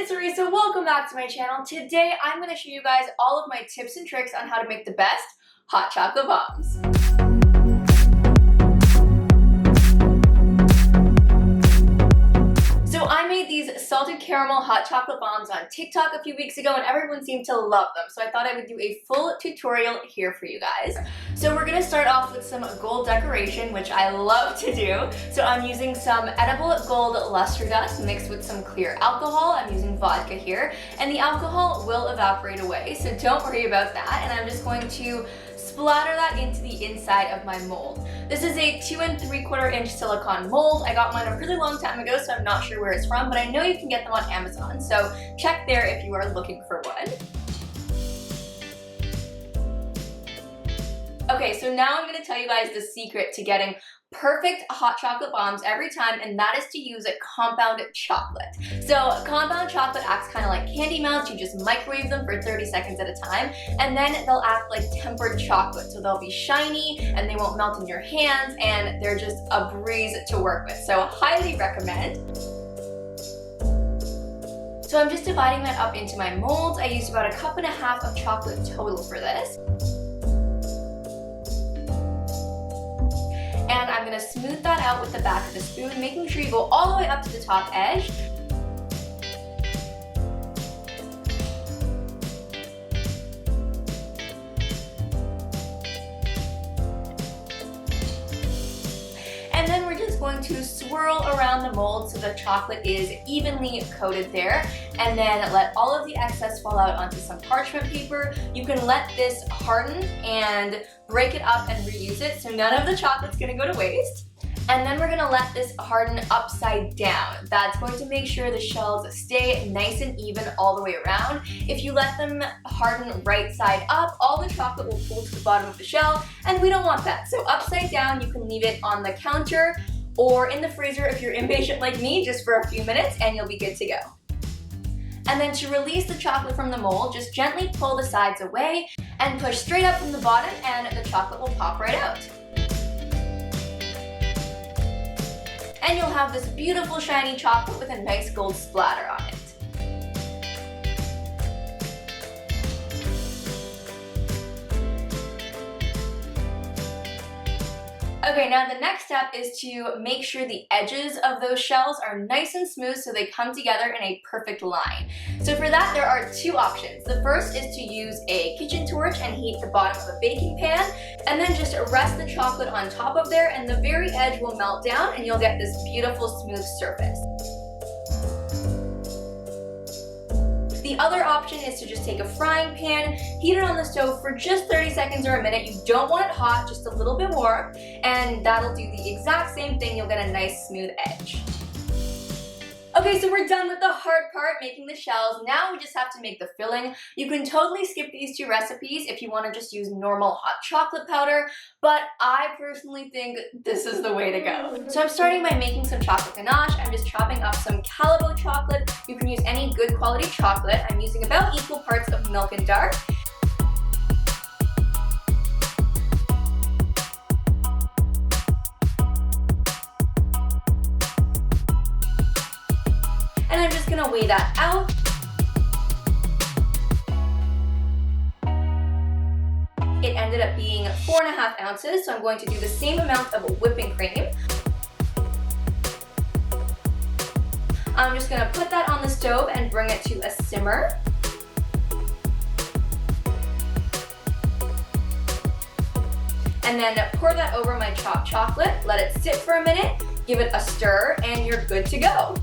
it's Areesa. Welcome back to my channel. Today I'm going to show you guys all of my tips and tricks on how to make the best hot chocolate bombs. So I made these salted caramel hot chocolate bombs on TikTok a few weeks ago and everyone seemed to love them. So I thought I would do a full tutorial here for you guys. So we're going to start off with some gold decoration, which I love to do. So I'm using some edible gold luster dust mixed with some clear alcohol. I'm using vodka here, and the alcohol will evaporate away, so don't worry about that. And I'm just going to splatter that into the inside of my mold. This is a 2 3/4 inch silicone mold. I got mine a really long time ago, so I'm not sure where it's from, but I know you can get them on Amazon, so check there if you are looking for one. Okay, so now I'm going to tell you guys the secret to getting perfect hot chocolate bombs every time, and that is to use a compound chocolate. So compound chocolate acts kind of like candy melts. You just microwave them for 30 seconds at a time, and then they'll act like tempered chocolate. So they'll be shiny and they won't melt in your hands, and they're just a breeze to work with. So highly recommend. So I'm just dividing that up into my molds. I used about 1.5 cups of chocolate total for this. And I'm going to smooth that out with the back of the spoon, making sure you go all the way up to the top edge. And then we're just going to swirl around the mold so the chocolate is evenly coated there. And then let all of the excess fall out onto some parchment paper. You can let this harden and break it up and reuse it, so none of the chocolate's gonna go to waste. And then we're gonna let this harden upside down. That's going to make sure the shells stay nice and even all the way around. If you let them harden right side up, all the chocolate will pull to the bottom of the shell, and we don't want that. So upside down, you can leave it on the counter or in the freezer if you're impatient like me, just for a few minutes, and you'll be good to go. And then to release the chocolate from the mold, just gently pull the sides away and push straight up from the bottom, and the chocolate will pop right out. And you'll have this beautiful shiny chocolate with a nice gold splatter on it. Okay, now the next step is to make sure the edges of those shells are nice and smooth so they come together in a perfect line. So for that, there are two options. The first is to use a kitchen torch and heat the bottom of a baking pan, and then just rest the chocolate on top of there, and the very edge will melt down and you'll get this beautiful smooth surface. The other option is to just take a frying pan, heat it on the stove for just 30 seconds or a minute. You don't want it hot, just a little bit more, and that'll do the exact same thing. You'll get a nice smooth edge. Okay, so we're done with the hard part, making the shells. Now we just have to make the filling. You can totally skip these two recipes if you want to just use normal hot chocolate powder, but I personally think this is the way to go. So I'm starting by making some chocolate ganache. I'm just chopping up some Calibo chocolate. You can use any good quality chocolate. I'm using about equal parts of milk and dark. And I'm just gonna weigh that out. It ended up being 4.5 ounces, so I'm going to do the same amount of whipping cream. I'm just gonna put that on the stove and bring it to a simmer. And then pour that over my chopped chocolate, let it sit for a minute, give it a stir, and you're good to go.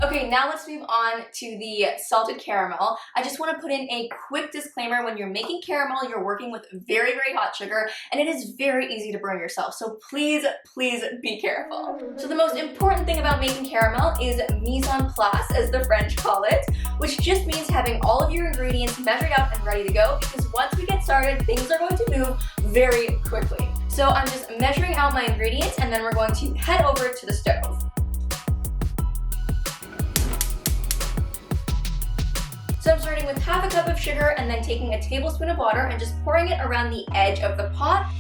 Okay, now let's move on to the salted caramel. I just want to put in a quick disclaimer. When you're making caramel, you're working with very, very hot sugar, and it is very easy to burn yourself. So please, please be careful. So the most important thing about making caramel is mise en place, as the French call it, which just means having all of your ingredients measured out and ready to go, because once we get started, things are going to move very quickly. So I'm just measuring out my ingredients, and then we're going to head over to the stove. So I'm starting with half a cup of sugar and then taking a tablespoon of water and just pouring it around the edge of the pot.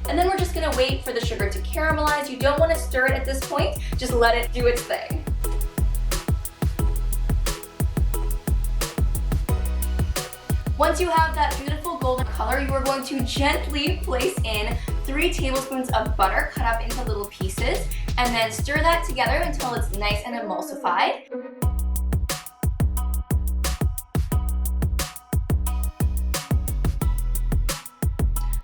And then we're just gonna wait for the sugar to caramelize. You don't wanna stir it at this point, just let it do its thing. Once you have that beautiful golden color, you are going to gently place in 3 tablespoons of butter cut up into little pieces, and then stir that together until it's nice and emulsified.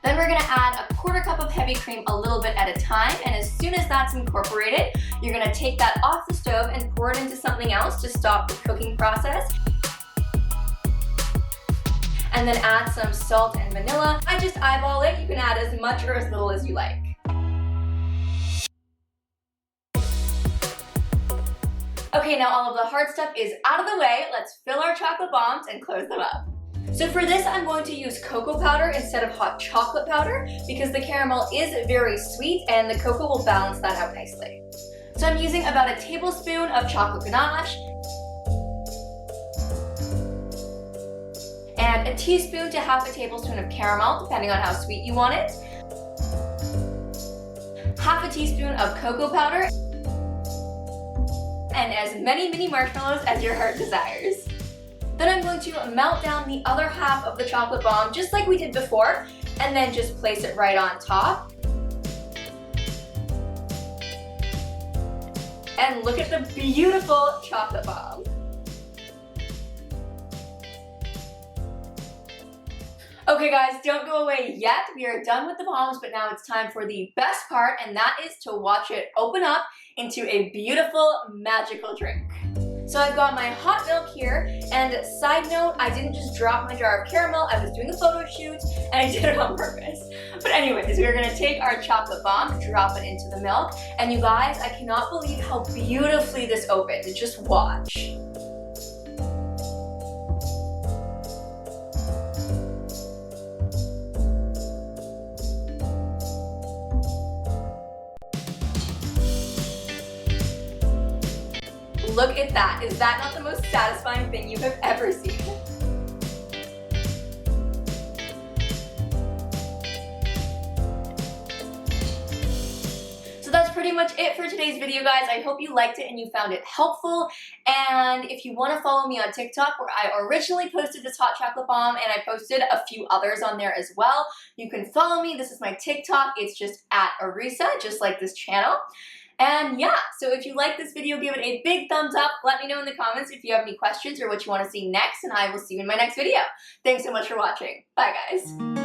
Then we're gonna add a 1/4 cup of heavy cream a little bit at a time, and as soon as that's incorporated, you're gonna take that off the stove and pour it into something else to stop the cooking process. And then add some salt and vanilla. I just eyeball it. You can add as much or as little as you like. Okay, now all of the hard stuff is out of the way. Let's fill our chocolate bombs and close them up. So for this, I'm going to use cocoa powder instead of hot chocolate powder because the caramel is very sweet and the cocoa will balance that out nicely. So I'm using about a tablespoon of chocolate ganache, and a teaspoon to half a tablespoon of caramel, depending on how sweet you want it. Half a teaspoon of cocoa powder, and as many mini marshmallows as your heart desires. Then I'm going to melt down the other half of the chocolate bomb, just like we did before, and then just place it right on top. And look at the beautiful chocolate bomb. Okay guys, don't go away yet. We are done with the bombs, but now it's time for the best part, and that is to watch it open up into a beautiful, magical drink. So I've got my hot milk here, and side note, I didn't just drop my jar of caramel, I was doing a photo shoot, and I did it on purpose. But anyways, we're gonna take our chocolate bomb, drop it into the milk, and you guys, I cannot believe how beautifully this opened. Just watch. Look at that. Is that not the most satisfying thing you have ever seen? So that's pretty much it for today's video, guys. I hope you liked it and you found it helpful. And if you want to follow me on TikTok, where I originally posted this hot chocolate bomb and I posted a few others on there as well, you can follow me. This is my TikTok. It's just at Areesa, just like this channel. And yeah, so if you like this video, give it a big thumbs up. Let me know in the comments if you have any questions or what you want to see next, and I will see you in my next video. Thanks so much for watching. Bye, guys.